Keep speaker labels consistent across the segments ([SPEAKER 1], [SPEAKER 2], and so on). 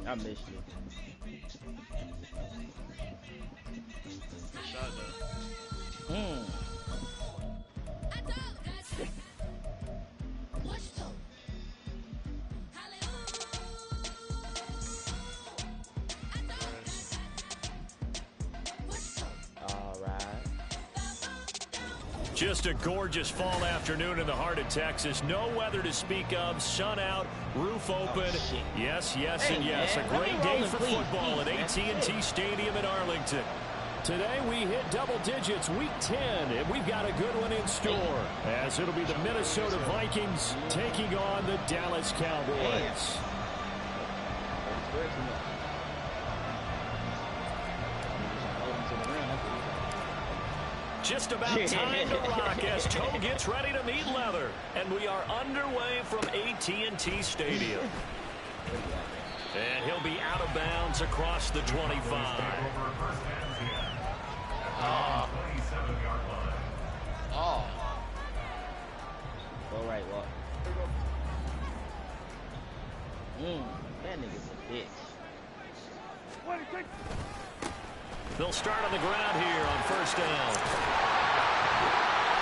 [SPEAKER 1] I missed it.
[SPEAKER 2] Good shot though.
[SPEAKER 1] All right.
[SPEAKER 3] Just a gorgeous fall afternoon in the heart of Texas. No weather to speak of. Sun out, roof open. Yes, yes, and yes. A great day for football at AT&T Stadium in Arlington. Today we hit double digits, week 10, and we've got a good one in store, as it'll be the Minnesota Vikings taking on the Dallas Cowboys. Just about time to rock as Toe gets ready to meet leather. And we are underway from AT&T Stadium. And he'll be out of bounds across the 25.
[SPEAKER 1] Go right, walk. That nigga's a bitch.
[SPEAKER 3] They'll start on the ground here on first down.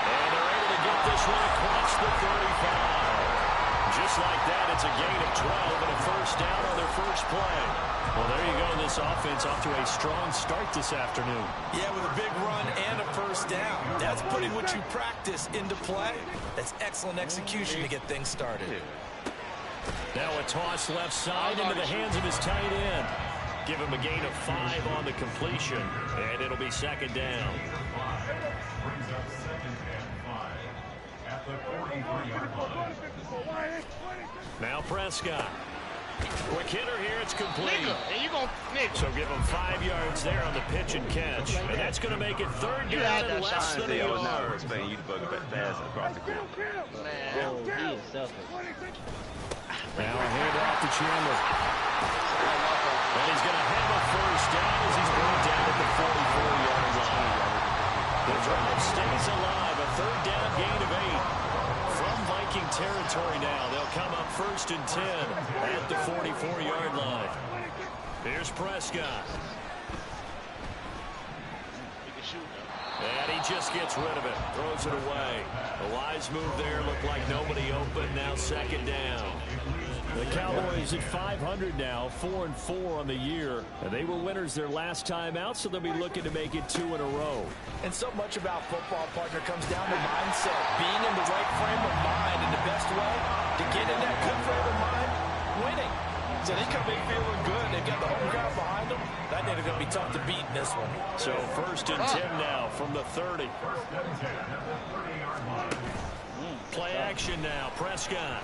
[SPEAKER 3] And they're able to get this one across the 35. Just like that, it's a gain of 12 and a first down on their first play. Well, there you go. This offense off to a strong start this afternoon.
[SPEAKER 4] Yeah, with a big run and a first down. That's putting what you practice into play. That's excellent execution to get things started.
[SPEAKER 3] Now a toss left side into the hands of his tight end. Give him a gain of 5 on the completion, and it'll be second down.
[SPEAKER 5] Brings up second and 5 at the 43-yard line.
[SPEAKER 3] Now Prescott. Quick hitter here, it's complete.
[SPEAKER 2] And you gonna
[SPEAKER 3] So give him 5 yards there on the pitch and catch, and that's going to make it third down and less than a yard.
[SPEAKER 6] I was expecting you to bug a pass across the field.
[SPEAKER 1] Oh, he is selfish.
[SPEAKER 3] Now a hand off to Chandler. And he's going to have a first down as he's brought down at the 44-yard line. The drive stays alive. A third down gain of 8. From Viking territory now. They'll come up first and 10 at the 44-yard line. Here's Prescott. And he just gets rid of it. Throws it away. A wise move there. Looked like nobody open. Now second down. The Cowboys at 500 now, 4-4 on the year. And they were winners their last time out, so they'll be looking to make it 2 in a row.
[SPEAKER 4] And so much about football, partner, comes down to mindset. Being in the right frame of mind, and the best way to get in that good frame of mind, winning. So they come in feeling good. They've got the home crowd behind them. That nigga going to be tough to beat in this one.
[SPEAKER 3] So first and 10 now from the 30. Play action now, Prescott.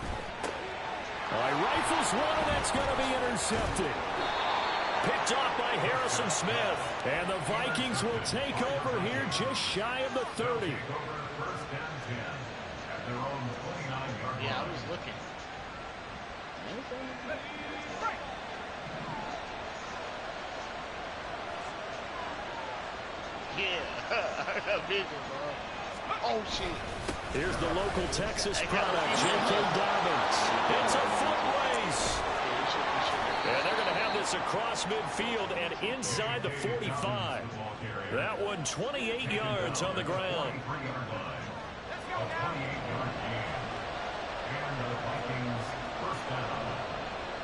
[SPEAKER 3] All right, rifles one, and that's going to be intercepted. Picked off by Harrison Smith. And the Vikings will take over here just shy of the 30.
[SPEAKER 2] Yeah, I was looking. Yeah, I got vision, bro. Oh, shit.
[SPEAKER 3] Here's the local Texas product, J.K. Dobbins. It's a foot race. And they're going to have this across midfield and inside the 45. That one 28 yards on the ground.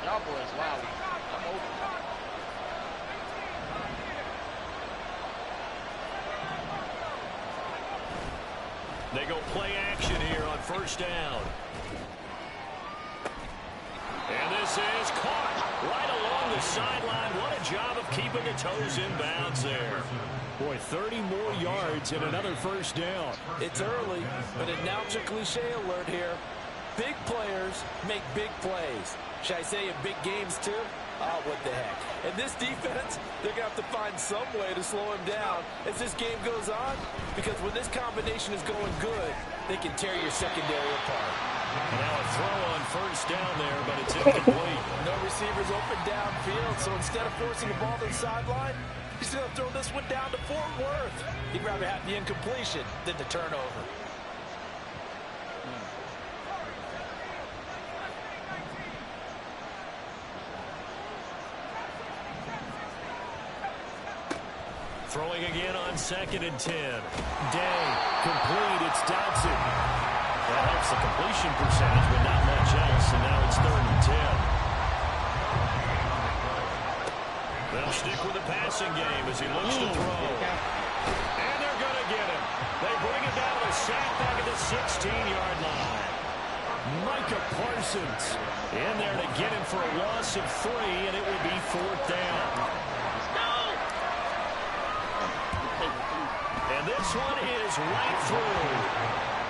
[SPEAKER 2] Y'all boys, wow. I'm open.
[SPEAKER 3] They go play action here on first down. And this is caught right along the sideline. What a job of keeping the toes in bounds there. Boy, 30 more yards and another first down.
[SPEAKER 4] It's early, but announce a cliche alert here. Big players make big plays. Should I say in big games too? Oh, what the heck. And this defense, they're going to have to find some way to slow him down as this game goes on, because when this combination is going good, they can tear your secondary apart.
[SPEAKER 3] Now a throw on first down there, but it's incomplete.
[SPEAKER 4] No receivers open downfield, so instead of forcing the ball to the sideline, he's going to throw this one down to Fort Worth. He'd rather have the incompletion than the turnover.
[SPEAKER 3] Throwing again on 2nd and 10. Day, complete, it's Dodson. That helps the completion percentage, but not much else, and now it's 3rd and 10. They'll stick with the passing game as he looks to throw. And they're going to get him. They bring it down with a sack back at the 16-yard line. Micah Parsons in there to get him for a loss of 3, and it will be 4th down. And this one is right through.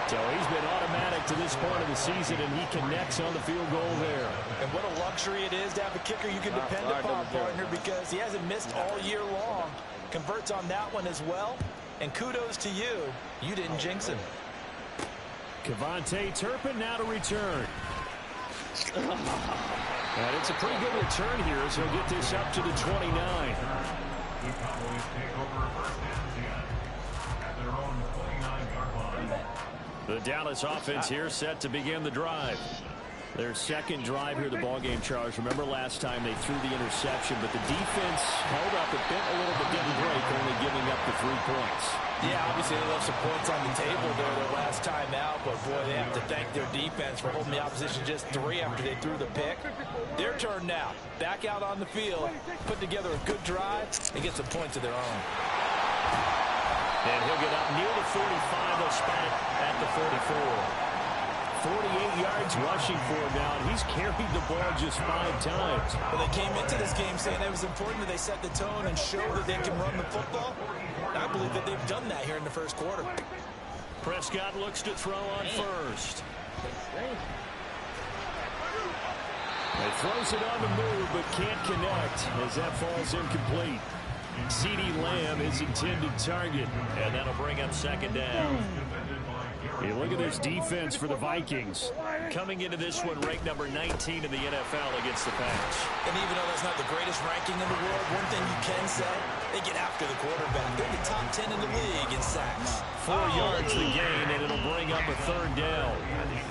[SPEAKER 3] So he's been automatic to this point of the season, and he connects on the field goal there. And what a luxury it is to have a kicker you can depend upon, partner, because he hasn't missed all year long. Converts on that one as well. And kudos to you. You didn't jinx him. Kevontae Turpin now to return. And it's a pretty good return here as he'll get this up to the 29.
[SPEAKER 5] The Cowboys take over 1st and 10 at their own 29-yard line.
[SPEAKER 3] The Dallas offense here set to begin the drive. Their second drive here of the ballgame, Charles. Remember last time they threw the interception, but the defense held up a bit, a little bit, didn't break, only giving up the 3 points. Yeah, obviously they left some points on the table there their last time out, but boy, they have to thank their defense for holding the opposition just 3 after they threw the pick. Their turn now. Back out on the field, put together a good drive, and get some points of their own. And he'll get up near the 45. They'll spot it at the 44. 48 yards rushing for him now, and he's carried the ball just 5 times. Well, they came into this game saying it was important that they set the tone and show that they can run the football. I believe that they've done that here in the first quarter. Prescott looks to throw on first. He throws it on the move, but can't connect as that falls incomplete. CeeDee Lamb is intended target, and that'll bring up 2nd down. You look at this defense for the Vikings. Coming into this one, ranked number 19 in the NFL against the pass. And even though that's not the greatest ranking in the world, one thing you can say, they get after the quarterback. They're the top 10 in the league in sacks. 4 yards the gain, and it'll bring up a 3rd down.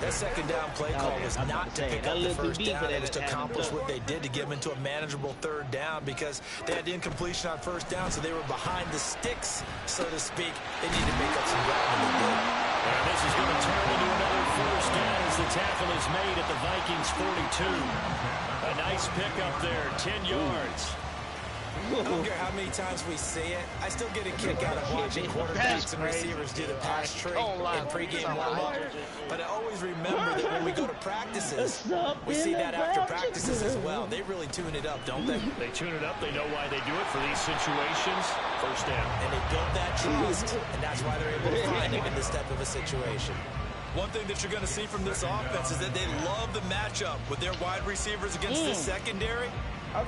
[SPEAKER 3] That 2nd down play call was not to pick up the 1st down. It was to accomplish what they did to get them into a manageable 3rd down because they had the incompletion on 1st down, so they were behind the sticks, so to speak. They need to make up some ground, and they did. And this is going to turn into another 1st down as the tackle is made at the Vikings 42. A nice pickup there, 10 yards. I don't care how many times we see it. I still get a kick out of watching quarterbacks and receivers do the pass trick in pregame warm-up. But I always remember that when we go to practices, we see that after practices as well. They really tune it up, don't they? They tune it up. They know why they do it for these situations. 1st down. And they build that trust, and that's why they're able to find him in this type of a situation. One thing that you're going to see from this offense is that they love the matchup with their wide receivers against this secondary.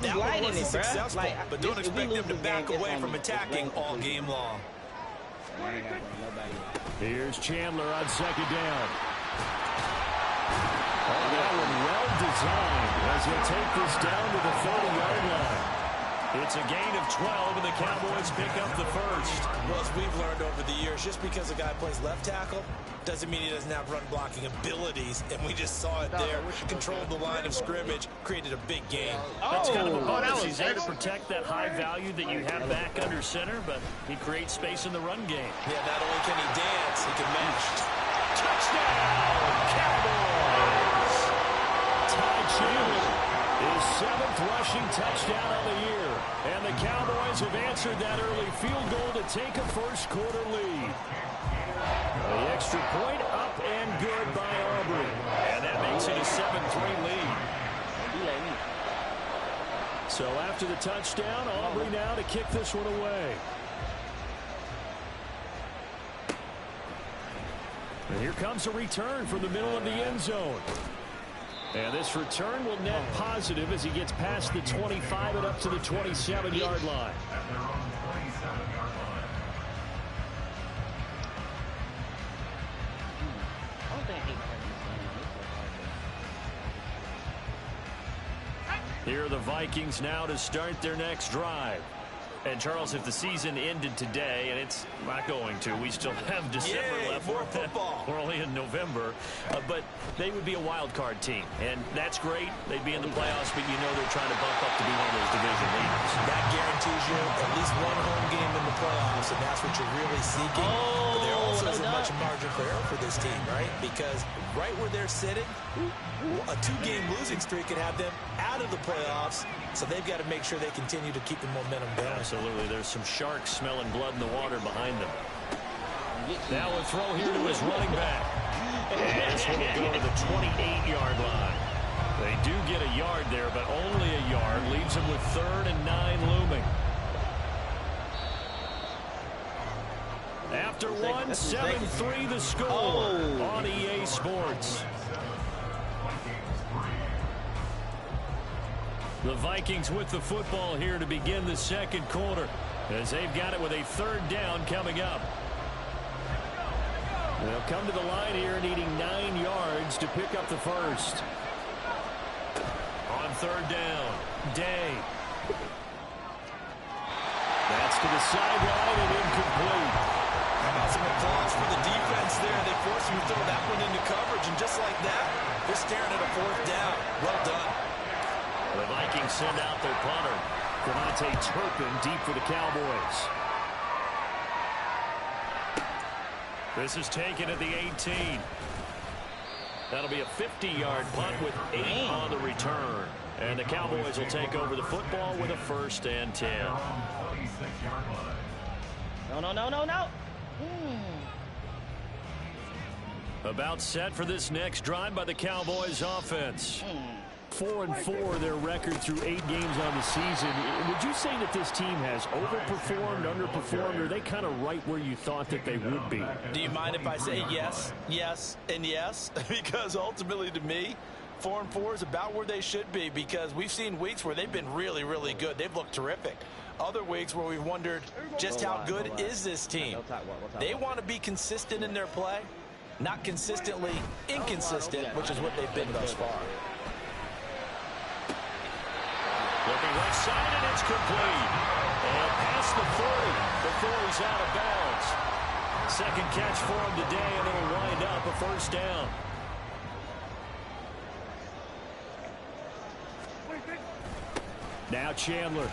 [SPEAKER 3] That one wasn't successful, but don't expect them to back away from attacking all game long. Here's Chandler on 2nd down. Oh, that one well designed as he'll take this down to the 30-yard line. It's a gain of 12, and the Cowboys pick up the 1st. Well, as we've learned over the years, just because a guy plays left tackle doesn't mean he doesn't have run-blocking abilities, and we just saw it there. Controlled the line of scrimmage, created a big gain. That's kind of a bonus. He's there to protect that high value that you have back under center, but he creates space in the run game. Yeah, not only can he dance, he can mesh. Touchdown, Cowboys! Ty Chandler. His 7th rushing touchdown on the year. And the Cowboys have answered that early field goal to take a first quarter lead. The extra point up and good by Aubrey. And that makes it a 7-3 lead. So after the touchdown, Aubrey now to kick this one away. And here comes a return from the middle of the end zone. And this return will net positive as he gets past the 25 and up to the 27-yard line.
[SPEAKER 5] At their own 27-yard line.
[SPEAKER 3] Here are the Vikings now to start their next drive. And, Charles, if the season ended today, and it's not going to, we still have December left.
[SPEAKER 4] more football.
[SPEAKER 3] Early in November, but they would be a wild card team, and that's great. They'd be in the playoffs, but you know they're trying to bump up to be one of those division leaders.
[SPEAKER 4] That guarantees you at least one home game in the playoffs, and that's what you're really seeking. But there also isn't much margin for error for this team, right? Because right where they're sitting, a 2-game losing streak could have them out of the playoffs, so they've got to make sure they continue to keep the momentum going.
[SPEAKER 3] Absolutely. There's some sharks smelling blood in the water behind them. Now a throw here to his running back. And this one will go to the 28-yard line. They do get a yard there, but only a yard. Leaves them with 3rd and 9 looming. After one, 7-3 the score on EA Sports. The Vikings with the football here to begin the second quarter, as they've got it with a 3rd down coming up. They'll come to the line here needing 9 yards to pick up the first. On 3rd down, Day. That's to the sideline and incomplete.
[SPEAKER 4] How about some applause for the defense there? They forced him to throw that one into coverage, and just like that, they're staring at a 4th down. Well done.
[SPEAKER 3] The Vikings send out their punter, Turpin, deep for the Cowboys. This is taken at the 18. That'll be a 50-yard punt with 8 on the return. And the Cowboys will take over the football with a 1st and 10.
[SPEAKER 1] No.
[SPEAKER 3] About set for this next drive by the Cowboys offense. 4-4 their record through 8 games on the season. Would you say that this team has overperformed, underperformed, or are they kind of right where you thought that they would be?
[SPEAKER 4] Do you mind if I say yes, yes, and yes? Because ultimately to me, 4-4 is about where they should be, because we've seen weeks where they've been really, really good. They've looked terrific. Other weeks where we've wondered just how good is this team. They want to be consistent in their play, not consistently inconsistent, which is what they've been thus far.
[SPEAKER 3] Looking left side, and it's complete. And past the 40 before he's out of bounds. Second catch for him today, and it'll wind up a 1st down. Now Chandler.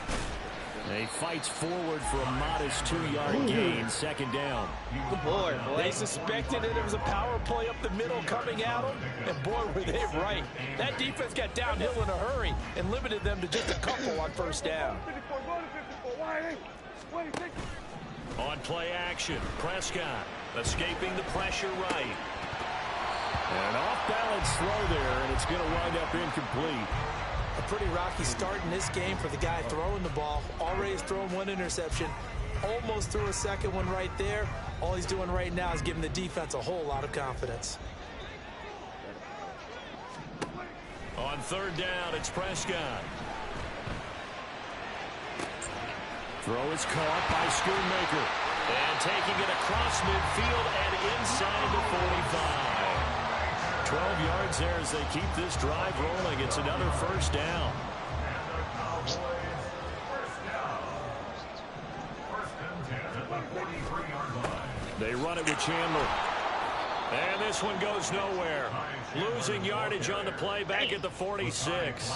[SPEAKER 3] He fights forward for a modest 2-yard gain, 2nd down.
[SPEAKER 1] Good boy.
[SPEAKER 4] They suspected that it was a power play up the middle coming at them, and boy, were they right. That defense got downhill in a hurry and limited them to just a couple on 1st down.
[SPEAKER 3] On play action, Prescott escaping the pressure right. And an off-balance throw there, and it's going to wind up incomplete.
[SPEAKER 4] A pretty rocky start in this game for the guy throwing the ball. Already has thrown 1 interception. Almost threw a 2nd one right there. All he's doing right now is giving the defense a whole lot of confidence.
[SPEAKER 3] On 3rd down, it's Prescott. Throw is caught by Schoonmaker. And taking it across midfield and inside the 45. 12 yards there as they keep this drive rolling. It's another 1st down. They run it with Chandler. And this one goes nowhere. Losing yardage on the play back at the 46.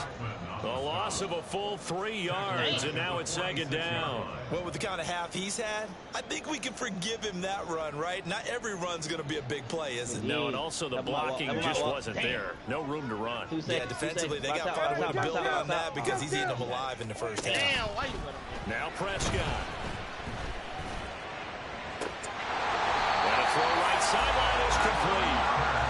[SPEAKER 3] A loss of a full 3 yards, and now it's 2nd down.
[SPEAKER 4] Well, with the kind of half he's had, I think we can forgive him that run, right? Not every run's going to be a big play, is it?
[SPEAKER 3] No, and also the blocking just wasn't there. No room to run.
[SPEAKER 4] Yeah, defensively, they got to find a way to build on that because he's eating them alive in the 1st half.
[SPEAKER 3] Now Prescott. And a throw right sideline is complete.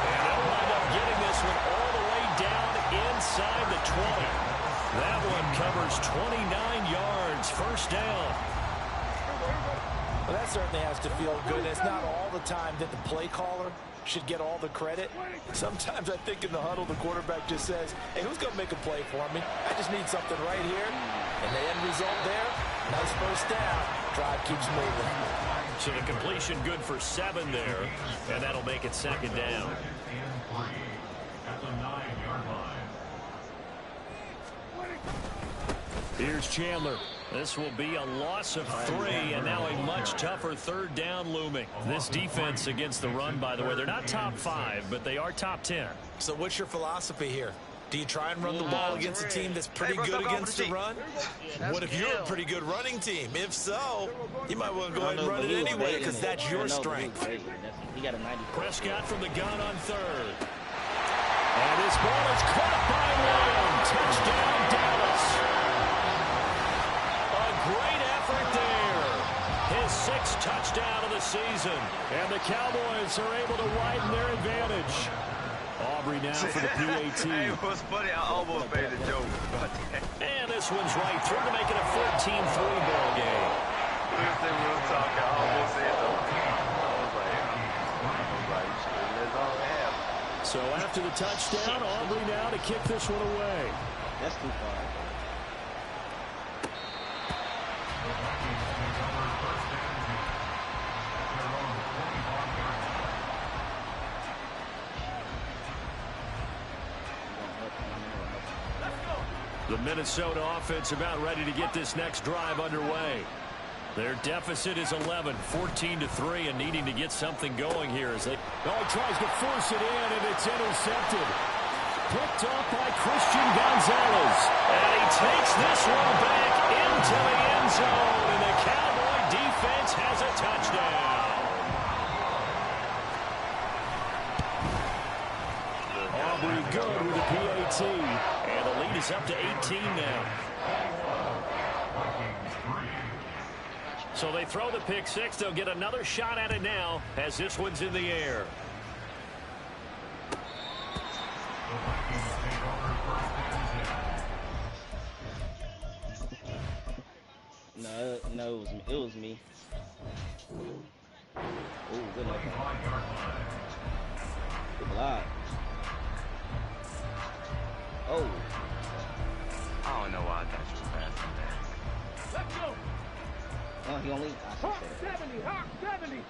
[SPEAKER 3] And they'll wind up getting this one all the way down inside the 20. That one covers 29 yards. 1st down.
[SPEAKER 4] Well, that certainly has to feel good. It's not all the time that the play caller should get all the credit. Sometimes I think in the huddle, the quarterback just says, hey, who's going to make a play for me? I just need something right here. And the end result there, nice 1st down. Drive keeps moving.
[SPEAKER 3] So the completion good for 7 there. And that'll make it 2nd down.
[SPEAKER 5] At the 9-yard line.
[SPEAKER 3] Here's Chandler. This will be a loss of 3, and now a much tougher third down looming. This defense against the run, by the way, they're not top 5, but they are top 10.
[SPEAKER 4] So what's your philosophy here? Do you try and run the ball against a team that's pretty good against the run? What if you're a pretty good running team? If so, you might want to go ahead and run it anyway because that's your strength.
[SPEAKER 3] Prescott from the gun on 3rd. And his ball is caught by Williams. Touchdown, Dallas. A great effort there. His 6th touchdown of the season. And the Cowboys are able to widen their advantage. Aubrey now for the PAT.
[SPEAKER 6] Hey, it was funny. I almost made a joke.
[SPEAKER 3] And this one's right through to make it a 14-3 ball game.
[SPEAKER 6] Listen, real talk. I almost said something. I was like, let's all have.
[SPEAKER 3] So after the touchdown, Aubrey now to kick this one away.
[SPEAKER 1] That's too far.
[SPEAKER 3] The Minnesota offense about ready to get this next drive underway. Their deficit is 11, 14-3, and needing to get something going here as they tries to force it in, and it's intercepted. Picked off by Christian Gonzalez. And he takes this one back into the end zone, and the Cowboy defense has a touchdown. Aubrey good with the PAT, and the lead is up to 18 now. So they throw the pick 6. They'll get another shot at it now as this one's in the air.
[SPEAKER 1] No, it was me. Oh, good luck. Good block. Oh.
[SPEAKER 6] I don't know why I thought you were passing that.
[SPEAKER 2] Let's go.
[SPEAKER 1] Oh, he only.
[SPEAKER 2] Hawk 70, Hawk 70.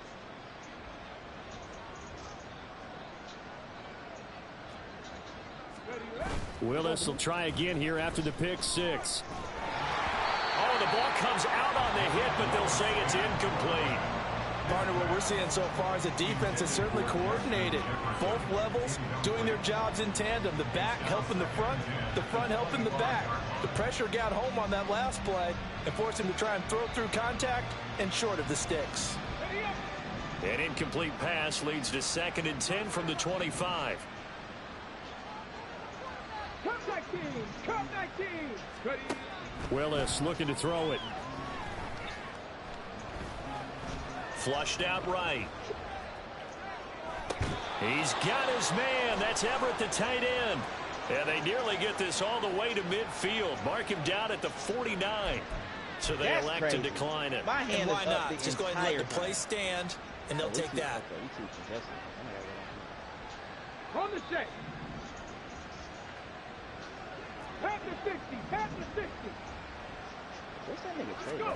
[SPEAKER 3] Willis will try again here after the pick 6. Oh, the ball comes out on the hit, but they'll say it's incomplete.
[SPEAKER 4] Partner, what we're seeing so far is a defense that's certainly coordinated. Both levels doing their jobs in tandem. The back helping the front helping the back. The pressure got home on that last play and forced him to try and throw through contact and short of the sticks.
[SPEAKER 3] An incomplete pass leads to 2nd and 10 from the 25.
[SPEAKER 2] Contact team, contact team. Ready.
[SPEAKER 3] Willis looking to throw it. Flushed out right. He's got his man. That's Everett, the tight end. And they nearly get this all the way to midfield. Mark him down at the 49. So they
[SPEAKER 1] That's
[SPEAKER 3] elect
[SPEAKER 1] crazy.
[SPEAKER 3] to decline it.
[SPEAKER 1] My hand
[SPEAKER 4] And why
[SPEAKER 1] is up
[SPEAKER 4] not?
[SPEAKER 1] the
[SPEAKER 4] Just go ahead and let the
[SPEAKER 1] entire
[SPEAKER 4] play
[SPEAKER 1] time.
[SPEAKER 4] stand, and they'll take that.
[SPEAKER 2] On the set. Pat the 60, pat the 60.
[SPEAKER 1] What's that nigga
[SPEAKER 2] Let's
[SPEAKER 1] trade?
[SPEAKER 2] go.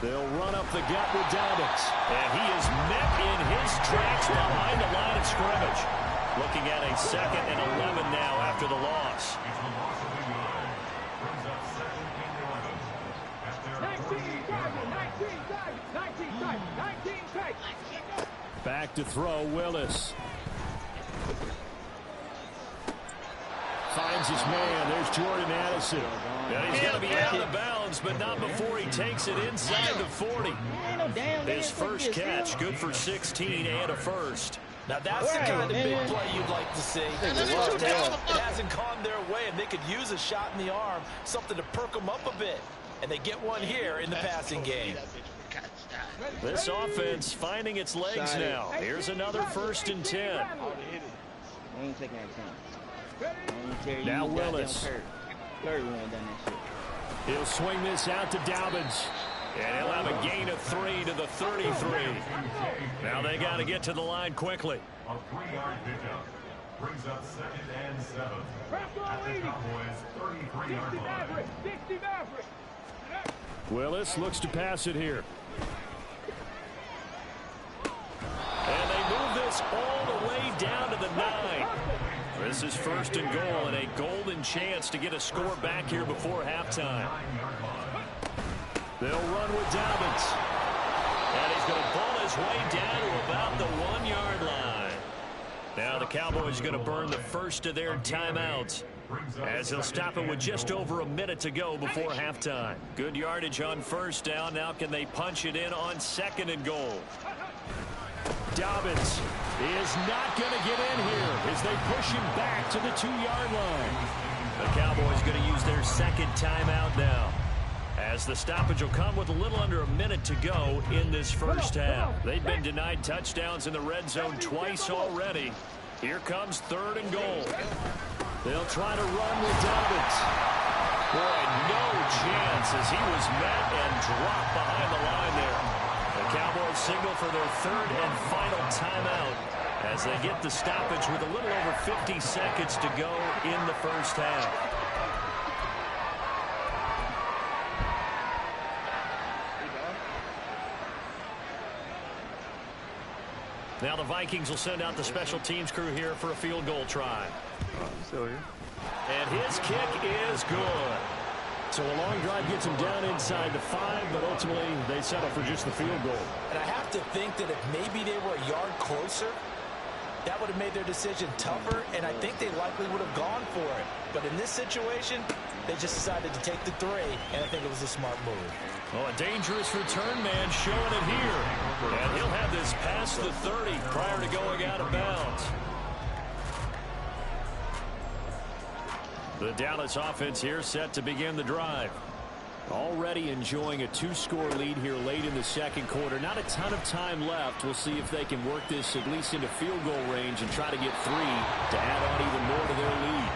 [SPEAKER 3] They'll run up the gut with Dobbins. And he is met in his tracks behind the line of scrimmage. Looking at a 2nd and 11 now after the loss.
[SPEAKER 5] It's the loss of the yard. Brings up 2nd and 11. At their
[SPEAKER 2] 19 tight.
[SPEAKER 3] Back to throw, Willis. Finds his man. There's Jordan Addison. And he's going to be out of bounds, but not before he takes it inside the 40. His first catch, good for 16 and a first.
[SPEAKER 4] Now that's the kind of big play you'd like to see. It hasn't gone their way, and they could use a shot in the arm, something to perk them up a bit. And they get one here in the passing game.
[SPEAKER 3] This offense finding its legs now. Here's another 1st and 10.
[SPEAKER 1] I ain't taking that 10.
[SPEAKER 3] Now Willis.
[SPEAKER 1] Curry went down that shit.
[SPEAKER 3] He'll swing this out to Dobbins. And he'll have a gain of 3 to the 33. Now they got to get to the line quickly.
[SPEAKER 5] A 3-yard pickup. Brings up 2nd and 7. At the Cowboys' 33-yard line.
[SPEAKER 2] 60 Maverick.
[SPEAKER 3] Willis looks to pass it here. And they move this all the way down to the 9. This is 1st and goal, and a golden chance to get a score back here before halftime.
[SPEAKER 5] 9-yard line.
[SPEAKER 3] They'll run with Dobbins. And he's going to pull his way down to about the 1-yard line. Now the Cowboys are going to burn the first of their timeouts, as they'll stop it with just over a minute to go before halftime. Good yardage on first down. Now can they punch it in on 2nd and goal? Dobbins is not going to get in here as they push him back to the 2-yard line. The Cowboys going to use their 2nd timeout now, as the stoppage will come with a little under a minute to go in this first half. They've been denied touchdowns in the red zone twice already. Here comes 3rd and goal. They'll try to run with Dobbins. Boy, no chance as he was met and dropped behind the line there. The Cowboys signal for their 3rd and final timeout as they get the stoppage with a little over 50 seconds to go in the first half. Now the Vikings will send out the special teams crew here for a field goal try.
[SPEAKER 6] Still here.
[SPEAKER 3] And his kick is good.
[SPEAKER 7] So a long drive gets them down inside the 5, but ultimately they settle for just the field goal.
[SPEAKER 4] And I have to think that if maybe they were a yard closer, that would have made their decision tougher, and I think they likely would have gone for it. But in this situation, they just decided to take the 3, and I think it was a smart move.
[SPEAKER 3] Oh, a dangerous return man showing it here. And he'll have this past the 30 prior to going out of bounds. The Dallas offense here set to begin the drive. Already enjoying a 2-score lead here late in the 2nd quarter. Not a ton of time left. We'll see if they can work this at least into field goal range and try to get 3 to add on even more to their lead.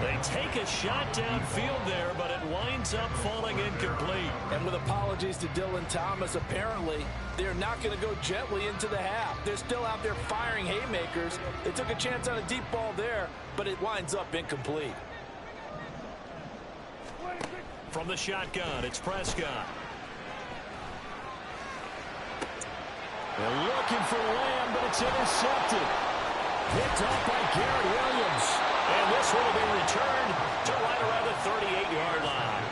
[SPEAKER 3] They take a shot downfield there, but it winds up falling incomplete.
[SPEAKER 4] And with apologies to Dylan Thomas, apparently they're not going to go gently into the half. They're still out there firing haymakers. They took a chance on a deep ball there, but it winds up incomplete.
[SPEAKER 3] From the shotgun, it's Prescott.
[SPEAKER 7] They're looking for Lamb, but it's intercepted. Picked up by Garrett Williams.
[SPEAKER 3] And this one will be returned to right around the 38-yard line.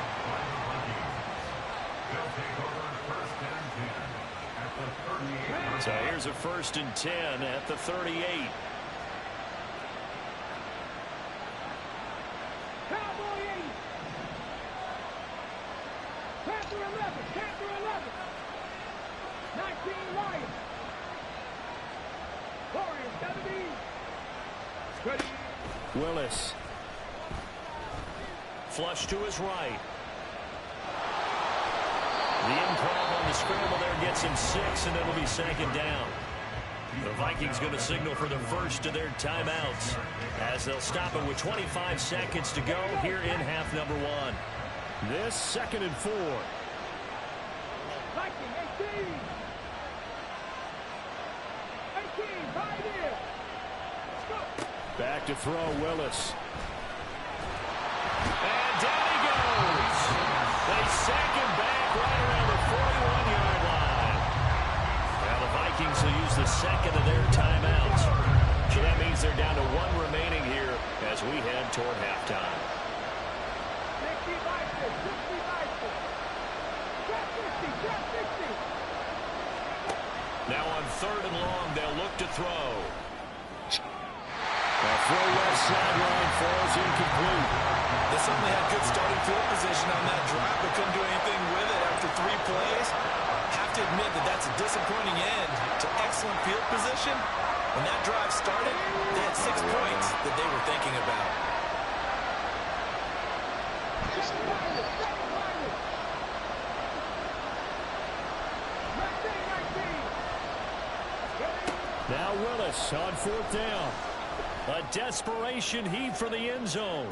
[SPEAKER 3] So here's a 1st and 10 at the 38.
[SPEAKER 7] Willis.
[SPEAKER 3] Flush to his right. The improv on the scramble there gets him 6, and it'll be 2nd down. The Vikings going to signal for the first of their timeouts, as they'll stop it with 25 seconds to go here in half number 1.
[SPEAKER 7] This 2nd and 4. Back to throw, Willis.
[SPEAKER 3] And down he goes. They sack him back right around the 41-yard line. Now the Vikings will use the 2nd of their timeouts. So that means they're down to 1 remaining here as we head toward halftime. Now on 3rd and long, they'll look to throw.
[SPEAKER 7] The throw left sideline falls incomplete.
[SPEAKER 4] They certainly had good starting field position on that drive, but couldn't do anything with it after 3 plays. Have to admit that that's a disappointing end to excellent field position. When that drive started, they had 6 points that they were thinking about.
[SPEAKER 7] Now Willis on 4th down.
[SPEAKER 3] A desperation heave for the end zone.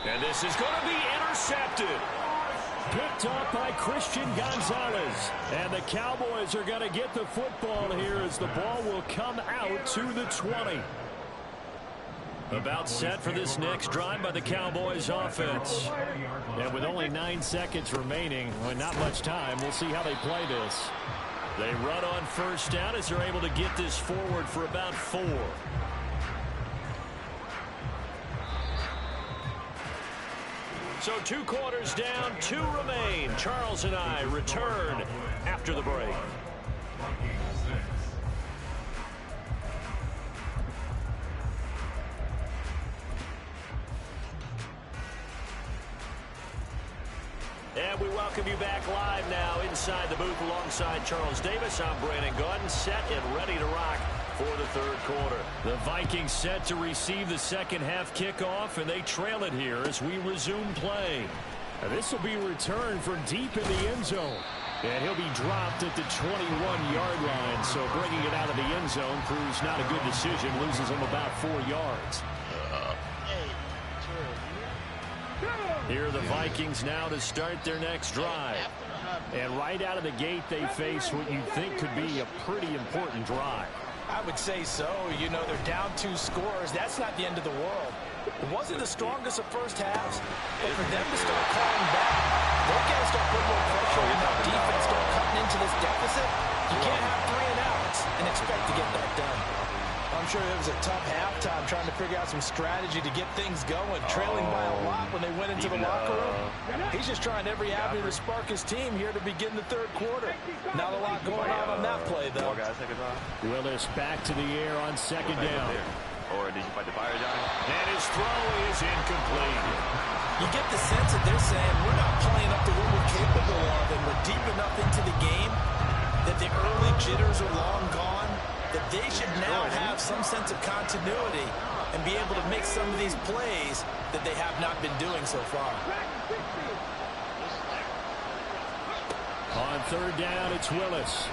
[SPEAKER 3] And this is going to be intercepted.
[SPEAKER 7] Picked up by Christian Gonzalez. And the Cowboys are going to get the football here as the ball will come out to the 20.
[SPEAKER 3] About set for this next drive by the Cowboys offense.
[SPEAKER 7] And with only 9 seconds remaining, well, not much time, we'll see how they play this.
[SPEAKER 3] They run on 1st down as they're able to get this forward for about 4. So 2 quarters down, 2 remain. Charles and I return after the break. And we welcome you back live now inside the booth alongside Charles Davis. I'm Brandon Gaudin, set and ready to rock for the 3rd quarter. The Vikings set to receive the second half kickoff, and they trail it here as we resume play.
[SPEAKER 7] This will be returned from deep in the end zone. And he'll be dropped at the 21-yard line. So bringing it out of the end zone proves not a good decision. Loses him about 4 yards. Here are the Vikings now to start their next drive. And right out of the gate, they face what you think could be a pretty important drive.
[SPEAKER 4] I would say so. You know, they're down 2 scores. That's not the end of the world. It wasn't the strongest of first halves, but for them to start calling back, they've got to start putting more pressure on that defense, start cutting into this deficit. You can't have 3 and outs and expect to get that done. I'm sure it was a tough halftime trying to figure out some strategy to get things going, trailing by a lot when they went into the locker room. He's just trying every avenue to spark his team here to begin the 3rd quarter. Not a lot going on that play, though.
[SPEAKER 7] Willis back to the air on 2nd down.
[SPEAKER 6] Or did you fight the fire giant?
[SPEAKER 3] And his throw is incomplete.
[SPEAKER 4] You get the sense that they're saying we're not playing up to what we're capable of, and we're deep enough into the game that the early jitters are long gone, that they should now have some sense of continuity and be able to make some of these plays that they have not been doing so far.
[SPEAKER 7] On 3rd down, it's Willis.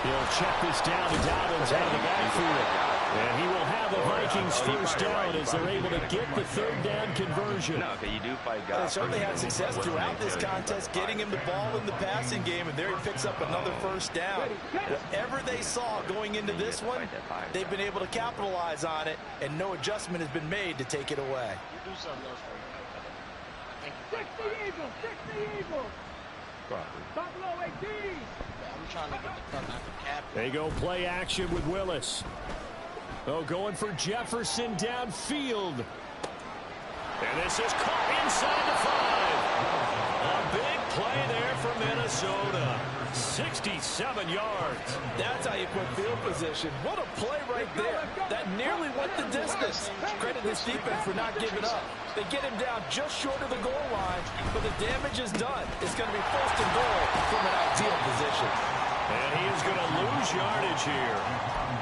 [SPEAKER 7] He'll check this down to Dobbins out of the backfield. And he will have the Vikings first down as they're able to get the 3rd down conversion.
[SPEAKER 6] No, okay, you do fight God.
[SPEAKER 4] They certainly had success throughout this contest, getting him the ball in the passing game, and there he picks up another first down. Whatever they saw going into this one, they've been able to capitalize on it, and no adjustment has been made to take it away.
[SPEAKER 8] Buffalo 18. I'm trying to get the fuck out the cap.
[SPEAKER 7] They go play action with Willis. Oh, going for Jefferson downfield.
[SPEAKER 3] And this is caught inside the 5. A big play there for Minnesota. 67 yards.
[SPEAKER 4] That's how you put field position. What a play right there. That nearly went the distance. Credit this defense for not giving up. They get him down just short of the goal line, but the damage is done. It's going to be 1st and goal from an ideal position.
[SPEAKER 3] And he is going to lose yardage here.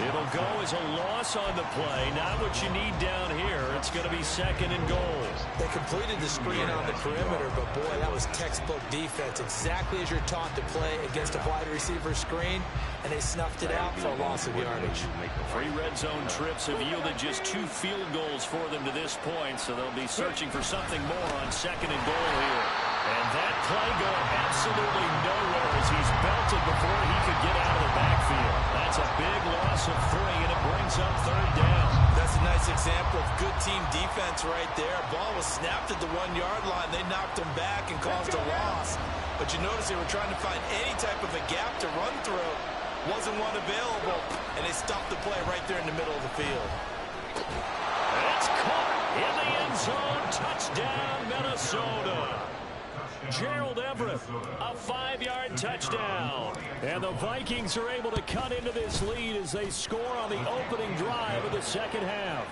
[SPEAKER 3] It'll go as a loss on the play. Not what you need down here. It's going to be 2nd and goal.
[SPEAKER 4] They completed the screen on the perimeter, but boy, that was textbook defense. Exactly as you're taught to play against a wide receiver screen, and they snuffed it out for a loss of yardage.
[SPEAKER 3] 3 red zone trips have yielded just 2 field goals for them to this point, so they'll be searching for something more on 2nd and goal here. And that play going absolutely nowhere as he's belted before he could get out of the backfield. That's a big loss of 3, and it brings up 3rd down.
[SPEAKER 4] That's a nice example of good team defense right there. Ball was snapped at the 1-yard line. They knocked him back and caused a loss. But you notice they were trying to find any type of a gap to run through. Wasn't one available, and they stopped the play right there in the middle of the field.
[SPEAKER 3] And it's caught in the end zone. Touchdown, Minnesota. Gerald Everett, a 5-yard touchdown.
[SPEAKER 7] And the Vikings are able to cut into this lead as they score on the opening drive of the 2nd half.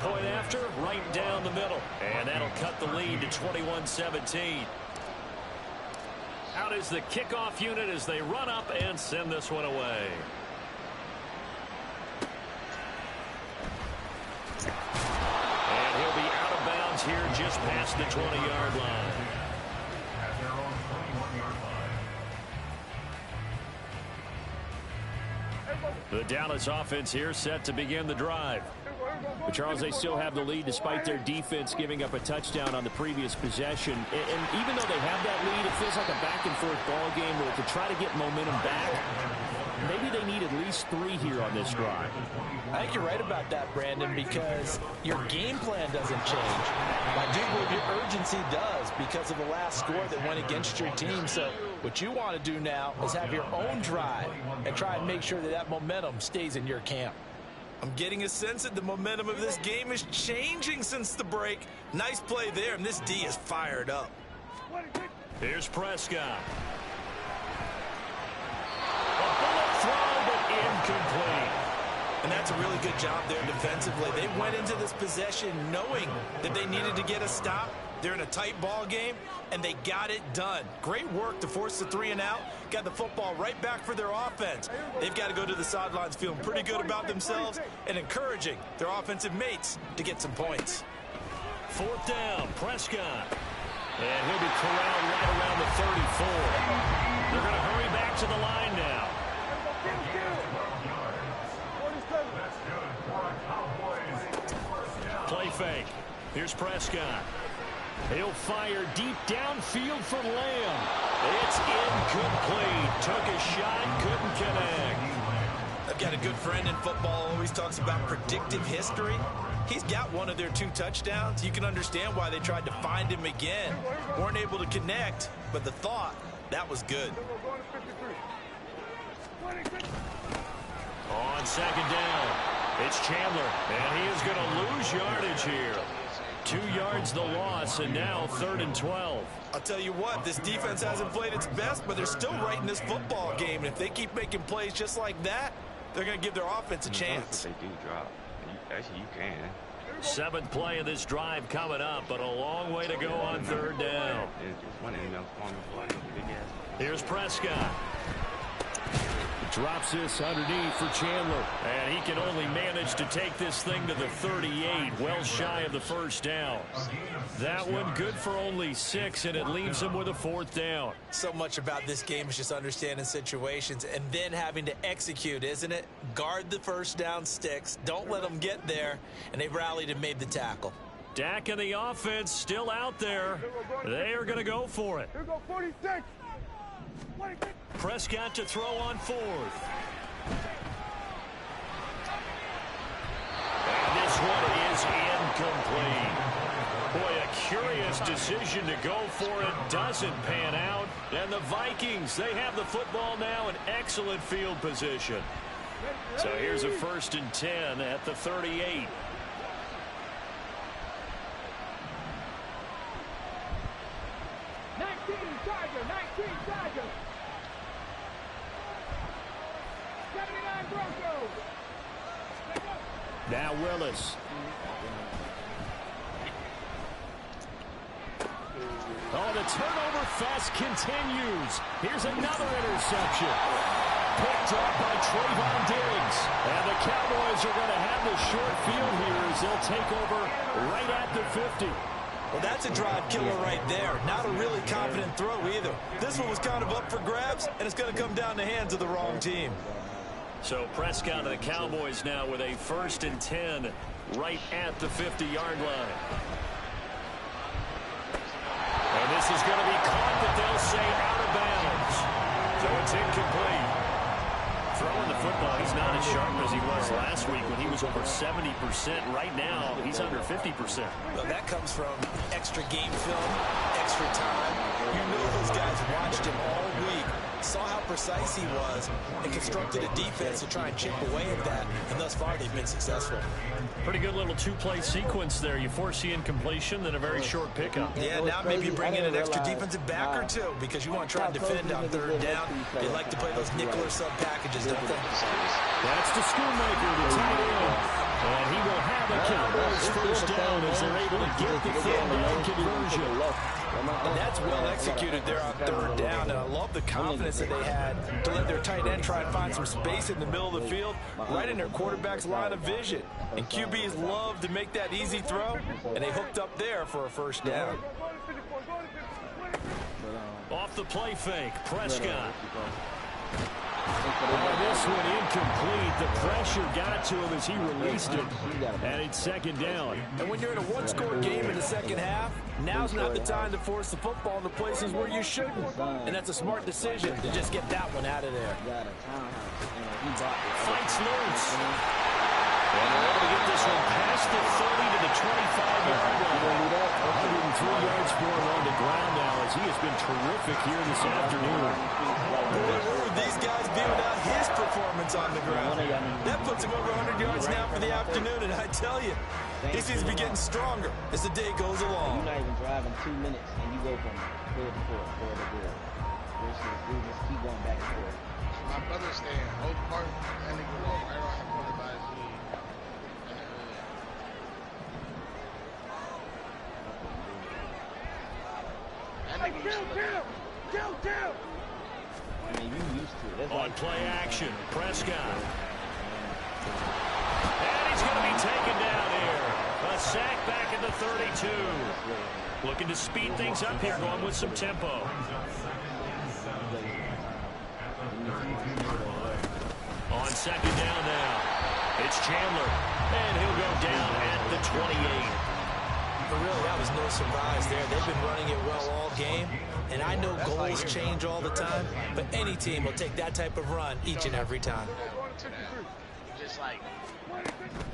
[SPEAKER 3] Point after, right down the middle. And that'll cut the lead to 21-17. Out is the kickoff unit as they run up and send this one away. And he'll be out of bounds here just past the 20-yard line. The Dallas offense here set to begin the drive.
[SPEAKER 7] But Charles, they still have the lead despite their defense giving up a touchdown on the previous possession. And even though they have that lead, it feels like a back-and-forth ball game where to try to get momentum back, maybe they need at least 3 here on this drive.
[SPEAKER 4] I think you're right about that, Brandon, because your game plan doesn't change. I do believe your urgency does because of the last score that went against your team. So what you want to do now is have your own drive and try and make sure that that momentum stays in your camp. I'm getting a sense that the momentum of this game is changing since the break. Nice play there, and this D is fired up.
[SPEAKER 3] Here's Prescott. A bullet throw, but incomplete.
[SPEAKER 4] And that's a really good job there defensively. They went into this possession knowing that they needed to get a stop. They're in a tight ball game, and they got it done. Great work to force the 3 and out. Got the football right back for their offense. They've got to go to the sidelines feeling pretty good about themselves and encouraging their offensive mates to get some points.
[SPEAKER 3] 4th down, Prescott. And he'll be corralled right around the 34. They're going to hurry back to the line now. Play fake. Here's Prescott. He'll fire deep downfield for Lamb. It's incomplete. Took a shot, couldn't connect.
[SPEAKER 4] I've got a good friend in football, always talks about predictive history. He's got one of their 2 touchdowns. You can understand why they tried to find him again. Weren't able to connect, but the thought, that was good.
[SPEAKER 3] On 2nd down, it's Chandler, and he is going to lose yardage here. 2 yards the loss, and now 3rd and 12.
[SPEAKER 4] I'll tell you what, this defense hasn't played its best, but they're still right in this football game. And if they keep making plays just like that, they're going to give their offense a chance.
[SPEAKER 6] They do drop. Actually, you can.
[SPEAKER 3] 7th play of this drive coming up, but a long way to go on 3rd down. Here's Prescott. Drops this underneath for Chandler, and he can only manage to take this thing to the 38, well shy of the 1st down. That one good for only 6, and it leaves him with a 4th down.
[SPEAKER 4] So much about this game is just understanding situations and then having to execute, isn't it? Guard the 1st down sticks, don't let them get there, and they rallied and made the tackle.
[SPEAKER 3] Dak and the offense still out there. They are going to go for it.
[SPEAKER 9] Here go 46.
[SPEAKER 3] Prescott to throw on 4th. And this one is incomplete. Boy, a curious decision to go for it. Doesn't pan out. And the Vikings, they have the football now in excellent field position. So here's a 1st and 10 at the 38. Now Willis. Oh, the turnover fest continues. Here's another interception. Picked up by Trayvon Diggs. And the Cowboys are going to have the short field here as they'll take over right at the 50.
[SPEAKER 4] Well, that's a drive killer right there. Not a really confident throw either. This one was kind of up for grabs, and it's going to come down the hands of the wrong team.
[SPEAKER 3] So Prescott and the Cowboys now with a 1st and 10 right at the 50-yard line. And this is going to be caught, but they'll say out of bounds. So it's incomplete. Throwing the football, he's not as sharp as he was last week when he was over 70%. Right now, he's under 50%.
[SPEAKER 4] Well, that comes from extra game film, extra time. You know those guys watched him all week, saw how precise he was, and constructed a defense to try and chip away at that. And thus far, they've been successful.
[SPEAKER 3] Pretty good little 2-play sequence there. You force the incompletion, then a very short pickup.
[SPEAKER 4] Yeah, now maybe you bring in an extra defensive back or 2 because you want to try and defend on 3rd down. They like to play those nickel or sub packages, don't they?
[SPEAKER 3] That's the Schoonmaker, the tight end. And he will have a Cowboys 1st down as they're able to get the 3rd down conversion.
[SPEAKER 4] And that's well executed there on 3rd down. And I love the confidence that they had to let their tight end try and find some space in the middle of the field, right in their quarterback's line of vision. And QBs love to make that easy throw, and they hooked up there for a 1st down.
[SPEAKER 3] Off the play fake, Prescott. Oh, this one incomplete. The pressure got to him as he released it. And it's 2nd down.
[SPEAKER 4] And when you're in a 1-score game in the 2nd half, now's not the time to force the football in the places where you shouldn't. And that's a smart decision to just get that one out of there.
[SPEAKER 3] Fights loose. And they're able to get this one past the 30 to the 25-yard line. 103 yards for him on the ground now as he has been terrific here this afternoon.
[SPEAKER 4] Boy, where would these guys be without his performance on the ground? That puts him over 100 yards now for the afternoon, and I tell you, he seems to be getting stronger as the day goes along.
[SPEAKER 1] You're not even driving 2 minutes, and you go from good to four, four to good. We just keep going back and forth.
[SPEAKER 8] My brother staying in Oak Park, and they grew up right around the corner by his league.
[SPEAKER 1] Down. I mean, you used to it.
[SPEAKER 3] On play action, Prescott. And he's going to be taken down here. A sack back at the 32. Looking to speed things up here, going with some tempo. On second down now, it's Chandler. And he'll go down at the 28.
[SPEAKER 4] But really, that was no surprise there. They've been running it well all game. And I know goals change all the time, but any team will take that type of run each and every time.
[SPEAKER 8] Just like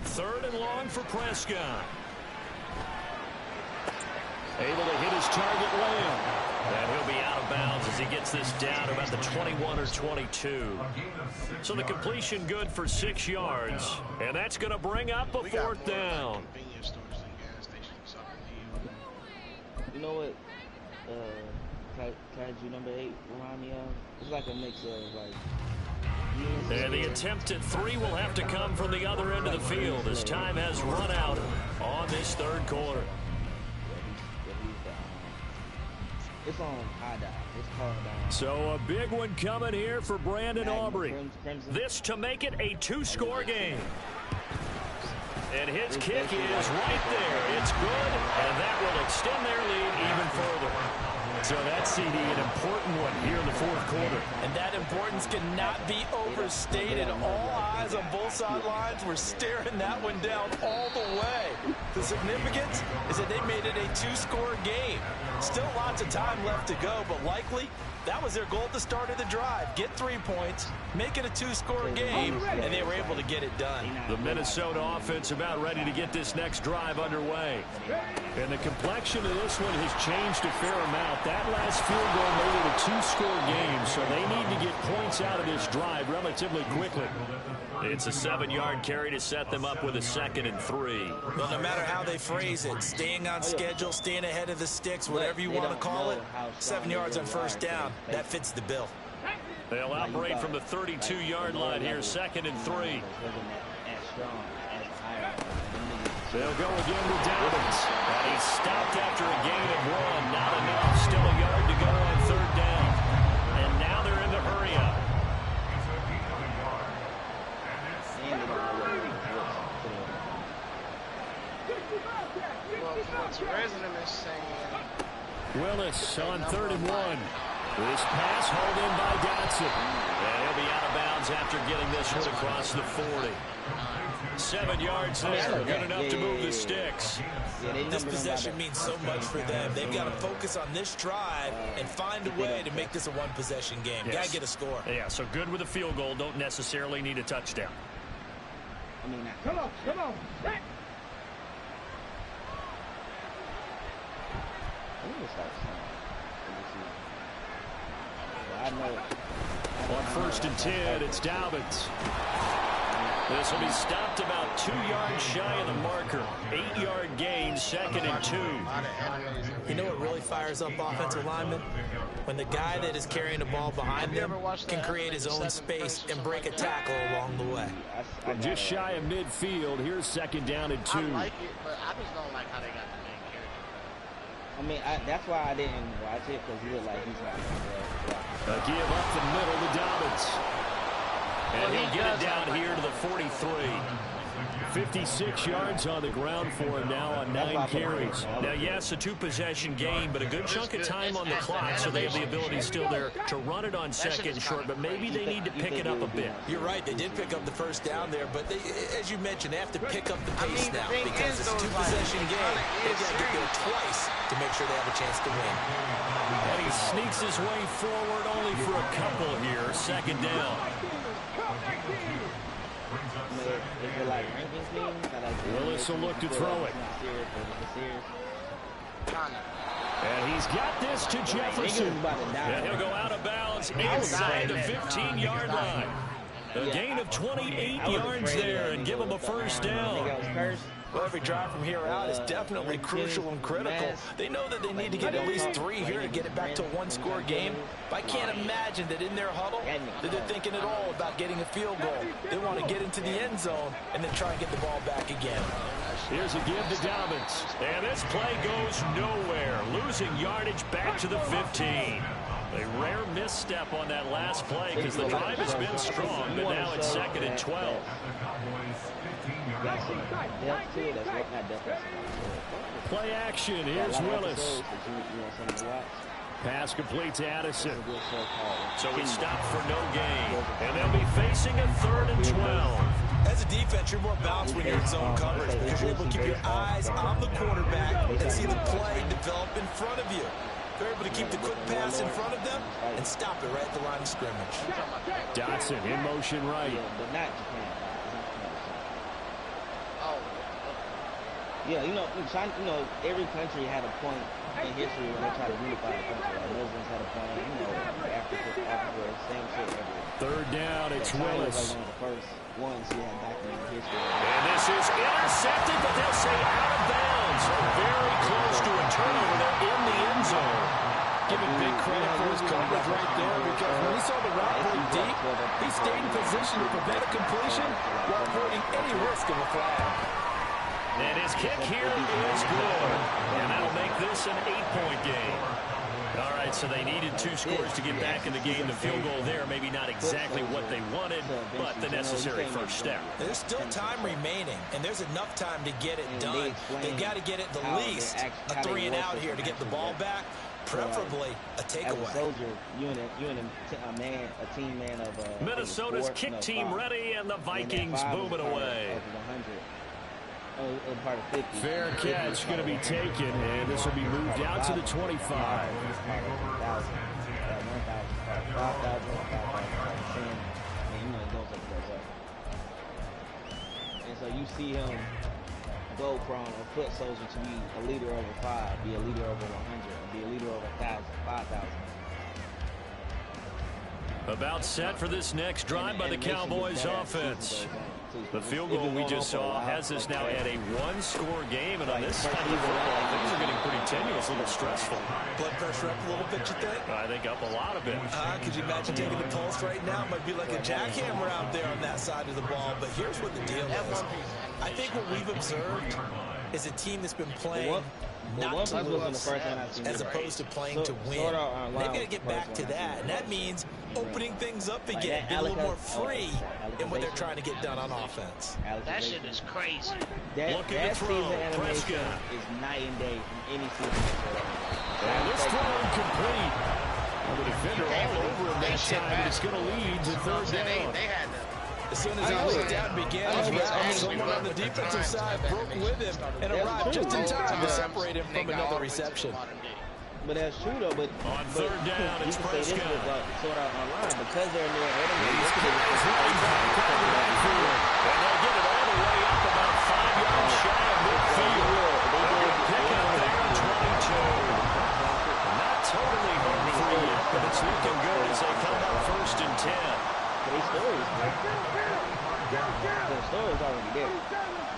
[SPEAKER 3] third and long for Prescott. Able to hit his target Lamb. And he'll be out of bounds as he gets this down about the 21 or 22. So the completion good for 6 yards. And that's going to bring up a fourth down.
[SPEAKER 1] You know what? Kaiju number 8 remind me of? It's like a mix of like.
[SPEAKER 3] And the attempt at 3 will have to come from the other end of the field as time has run out on this third quarter.
[SPEAKER 1] It's on high dive. It's called down.
[SPEAKER 3] So a big one coming here for Brandon Aubrey. This to make it a 2-score game. And his kick is right there. It's good, and that will extend their lead even further. So that's, CD, an important one here in the fourth quarter.
[SPEAKER 4] And that importance cannot be overstated. All eyes on both sidelines were staring that one down all the way. The significance is that they made it a 2-score game. Still lots of time left to go, but likely that was their goal at the start of the drive. Get 3 points, make it a 2-score game, and they were able to get it done.
[SPEAKER 3] The Minnesota offense about ready to get this next drive underway. And the complexion of this one has changed a fair amount. That last field goal made it a 2-score game, so they need to get points out of this drive relatively quickly. It's a 7-yard carry to set them up with a 2nd and 3.
[SPEAKER 4] Well, no matter how they phrase it, staying on schedule, staying ahead of the sticks, whatever you want to call it, 7 yards on first down, that fits the bill.
[SPEAKER 3] They'll operate from the 32-yard line here, 2nd and 3. They'll go again with Dobbins. And he's stopped after a gain of 1. Not enough. Still a yard to go on third down. And now they're in the hurry-up. Willis on 3rd and 1. This pass hauled in by Dotson. And he'll be out of bounds after getting this one across the 40. 7 yards there, good enough to move the sticks.
[SPEAKER 4] This possession means so much for them. They've got to focus on this drive and find a way to make this a one-possession game.
[SPEAKER 3] Yes.
[SPEAKER 4] Got to get a score.
[SPEAKER 3] Yeah, so good with a field goal. Don't necessarily need a touchdown.
[SPEAKER 1] I mean,
[SPEAKER 9] come on.
[SPEAKER 3] On 1st and 10, it's Dobbins. This will be stopped about 2 yards shy of the marker. 8-yard gain, 2nd and 2.
[SPEAKER 4] You know what really fires up offensive linemen? When the guy that is carrying the ball behind them can create his own space and break a tackle along the way.
[SPEAKER 3] From just shy of midfield, here's 2nd down and 2.
[SPEAKER 8] I like it, but I just don't like how they got the main character.
[SPEAKER 1] I mean, that's why I didn't watch it, because he looked like he's not going to
[SPEAKER 3] A give up the middle to Dobbins. And he'll get it down here to the 43. 56 yards on the ground for him now on 9 carries. Now, yes, a 2-possession game, but a good chunk of time on the clock, so they have the ability still there to run it on 2nd and short, but maybe they need to pick it up a bit.
[SPEAKER 4] You're right. They did pick up the first down there, but they, as you mentioned, they have to pick up the pace now because it's a 2-possession game. They've got to get there twice to make sure they have a chance to win.
[SPEAKER 3] And he sneaks his way forward only for a couple here. 2nd down.
[SPEAKER 1] Willis
[SPEAKER 3] will look to throw it. And he's got this to Jefferson. And he'll go out of bounds inside the 15-yard line. A gain of 28 yards there and give him a first down.
[SPEAKER 4] Well, every drive from here out is definitely crucial and critical. They know that they need to get at least 3 here to get it back to a one-score game. But I can't imagine that in their huddle that they're thinking at all about getting a field goal. They want to get into the end zone and then try and get the ball back again.
[SPEAKER 3] Here's a give to Dobbins. And this play goes nowhere. Losing yardage back to the 15. A rare misstep on that last play because the drive has been strong, but now it's 2nd and 12. Play action. Here's Willis. Pass complete to Addison. So he stopped for no gain. And they'll be facing a 3rd and 12.
[SPEAKER 4] As a defense, you're more balanced when you're in zone coverage because you're able to keep your eyes on the quarterback and see the play develop in front of you. They're able to keep the quick pass in front of them and stop it right at the line of scrimmage.
[SPEAKER 3] Dotson in motion right.
[SPEAKER 1] Yeah, every country had a point in history when they try to unify the country. Like Muslims had a point, Africa, same shit everywhere.
[SPEAKER 3] 3rd down, it's Willis.
[SPEAKER 1] One of the first ones he had back in history.
[SPEAKER 3] And this is intercepted, but they'll say out of bounds. Very close to a turnover there in the end zone.
[SPEAKER 4] Giving big credit for his coverage right there because when he saw the route break deep, he stayed in position to prevent a completion while avoiding any risk of a flag.
[SPEAKER 3] And his kick here is good. And that'll make this an 8-point game. All right, so they needed 2 scores to get back in the game. The field goal there, maybe not exactly what they wanted, but the necessary first step.
[SPEAKER 4] There's still time remaining, and there's enough time to get it done. They've got to get it the least a 3 and out here to get the ball back, preferably a takeaway.
[SPEAKER 1] As a soldier, you and a team man of
[SPEAKER 3] Minnesota's kick team ready, and the Vikings boom it away. Fair catch going to be taken, and this will be moved out to the 25.
[SPEAKER 1] And so you see him go from a foot soldier to be a leader over 5, be a leader over 100, be a leader over 1,000, 5,000.
[SPEAKER 3] About set for this next drive by the Cowboys offense. The field goal we just saw has us now at a 1-score game, and on this side of the football, things are getting pretty tenuous, a little stressful.
[SPEAKER 4] Blood pressure up a little bit, you think?
[SPEAKER 3] I think up a lot of it.
[SPEAKER 4] Could you imagine taking the pulse right now? It might be like a jackhammer out there on that side of the ball, but here's what the deal is. I think what we've observed is a team that's been playing not to lose as opposed to playing to win. They've got to get back to that, and that means opening things up again, be a little more free in what they're trying to get done on offense.
[SPEAKER 2] That shit is crazy.
[SPEAKER 1] That season animation is night and day from any season.
[SPEAKER 3] And this throw incomplete. The defender all over him that time, but it's going to lead to 3rd down.
[SPEAKER 2] They had to.
[SPEAKER 4] As soon as the lead down began his route, someone on the defensive side broke with him and arrived just in time to separate him from another reception.
[SPEAKER 1] But that's true, though. But
[SPEAKER 3] on 3rd down, it's Prescott.
[SPEAKER 1] Sort out online because they're near enemy.
[SPEAKER 3] These guys running back on the backfield. And they'll get it all the way up about 5 yards shy of midfield. They'll pick up there at 22. Not totally home free yet, but it's looking good as they come up 1st and 10.
[SPEAKER 1] The story's already there. I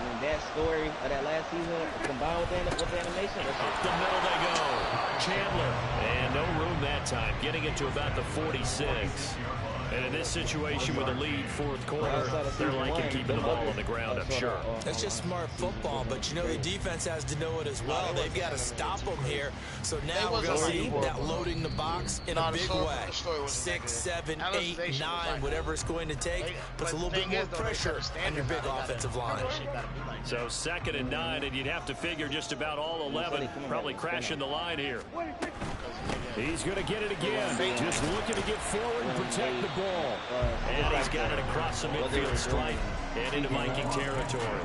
[SPEAKER 1] mean, that story of that last season combined with the animation.
[SPEAKER 3] Up the middle they go. Chandler. And no room that time. Getting it to about the 46. And in this situation with a lead 4th quarter, they're liking keeping the ball on the ground, I'm sure.
[SPEAKER 4] That's just smart football, but the defense has to know it as well. They've got to stop them here. So now we're going to see that loading the box in a big way. 6, 7, 8, 9, whatever it's going to take, puts a little bit more pressure on your big offensive line.
[SPEAKER 3] So 2nd and 9, and you'd have to figure just about all 11 probably crashing the line here. He's going to get it again. Just looking to get forward and protect the ball. And he's got it across the midfield stripe and into Viking territory.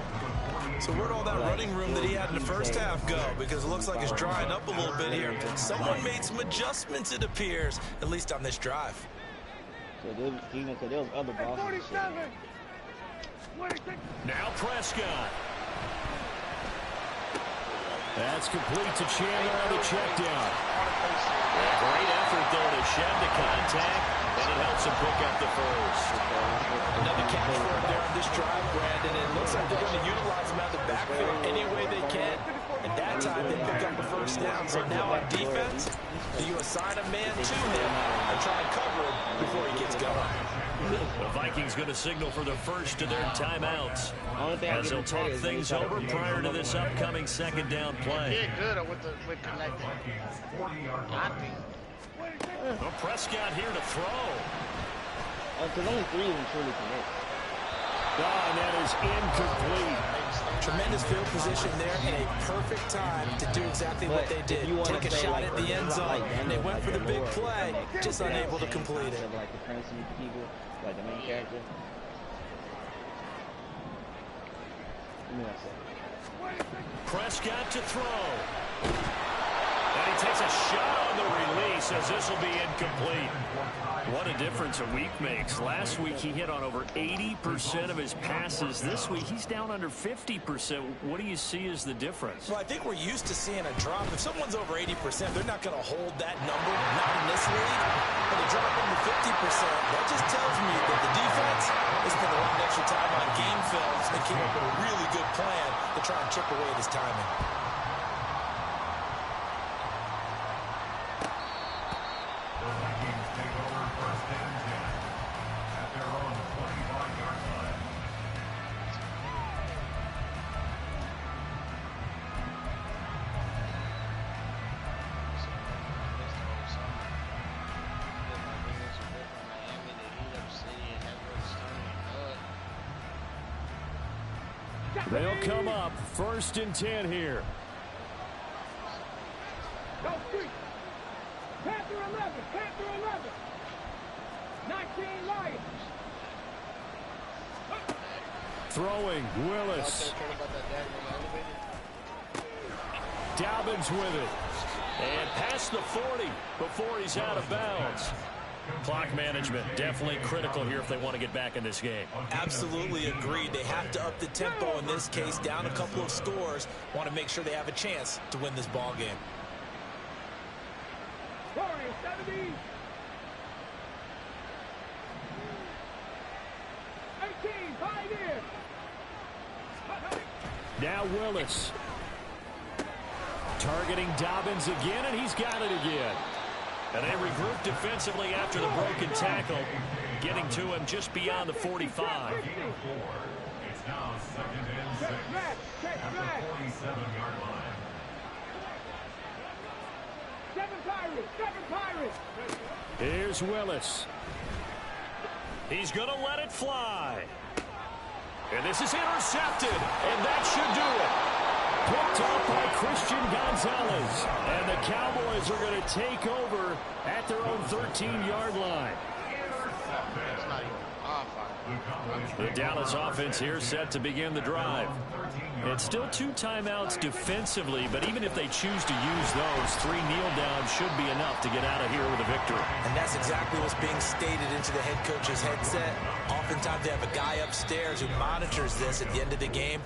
[SPEAKER 4] So where'd all that running room that he had in the first half go? Because it looks like it's drying up a little bit here. Someone made some adjustments, it appears, at least on this drive.
[SPEAKER 1] So there was other bosses.
[SPEAKER 3] Now Prescott. That's complete to Chandler on the check down. Great effort there to shed the contact, and it helps him pick up the first.
[SPEAKER 4] Another catch for him there on this drive, Brandon. It looks like they're going to utilize him out of the backfield any way they can. And that time they pick up the first down. So now on defense, do you assign a man to him and try to cover him before he gets going?
[SPEAKER 3] The Vikings going to signal for the first of their timeouts as they'll talk things over prior to this upcoming second down play.
[SPEAKER 8] Good with connecting. I think.
[SPEAKER 3] Well, Prescott here to throw.
[SPEAKER 1] Because only 3 of them truly connect.
[SPEAKER 3] And that is incomplete.
[SPEAKER 4] Tremendous field position there and a perfect time to do exactly what they did. Take a shot at the end zone. They went for the big play, just unable to complete it.
[SPEAKER 1] Like the Prince people, like the main character.
[SPEAKER 3] Prescott to throw. And he takes a shot on the release as this will be incomplete. What a difference a week makes. Last week he hit on over 80% of his passes. This week he's down under 50%. What do you see as the difference?
[SPEAKER 4] Well, I think we're used to seeing a drop. If someone's over 80%, they're not going to hold that number, not in this league. But a drop under 50%, that just tells me that the defense has spent a lot of extra time on game films and came up with a really good plan to try and chip away at his timing.
[SPEAKER 3] They'll come up 1st and 10 here.
[SPEAKER 9] Panther 11, Panther 11. 19 Lions.
[SPEAKER 3] Throwing, Willis. Dobbins with it. And past the 40 before he's out of bounds. Clock management definitely critical here if they want to get back in this game.
[SPEAKER 4] Absolutely agreed. They have to up the tempo in this case, down a couple of scores. Want to make sure they have a chance to win this ball game.
[SPEAKER 9] 70. 18, Pioneer.
[SPEAKER 3] Now Willis. Targeting Dobbins again, and he's got it again. And they regroup defensively after the broken tackle, getting to him just beyond the 45.
[SPEAKER 5] It's now 2nd and 6 at the 47-yard line.
[SPEAKER 9] 7 Pirates.
[SPEAKER 3] Here's Willis. He's going to let it fly. And this is intercepted, and that should do it. Picked up by Christian Gonzalez. And the Cowboys are going to take over at their own 13-yard line. The Dallas offense here set to begin the drive. It's still 2 timeouts defensively, but even if they choose to use those, 3 kneel downs should be enough to get out of here with a victory.
[SPEAKER 4] And that's exactly what's being stated into the head coach's headset. Oftentimes they have a guy upstairs who monitors this at the end of the game.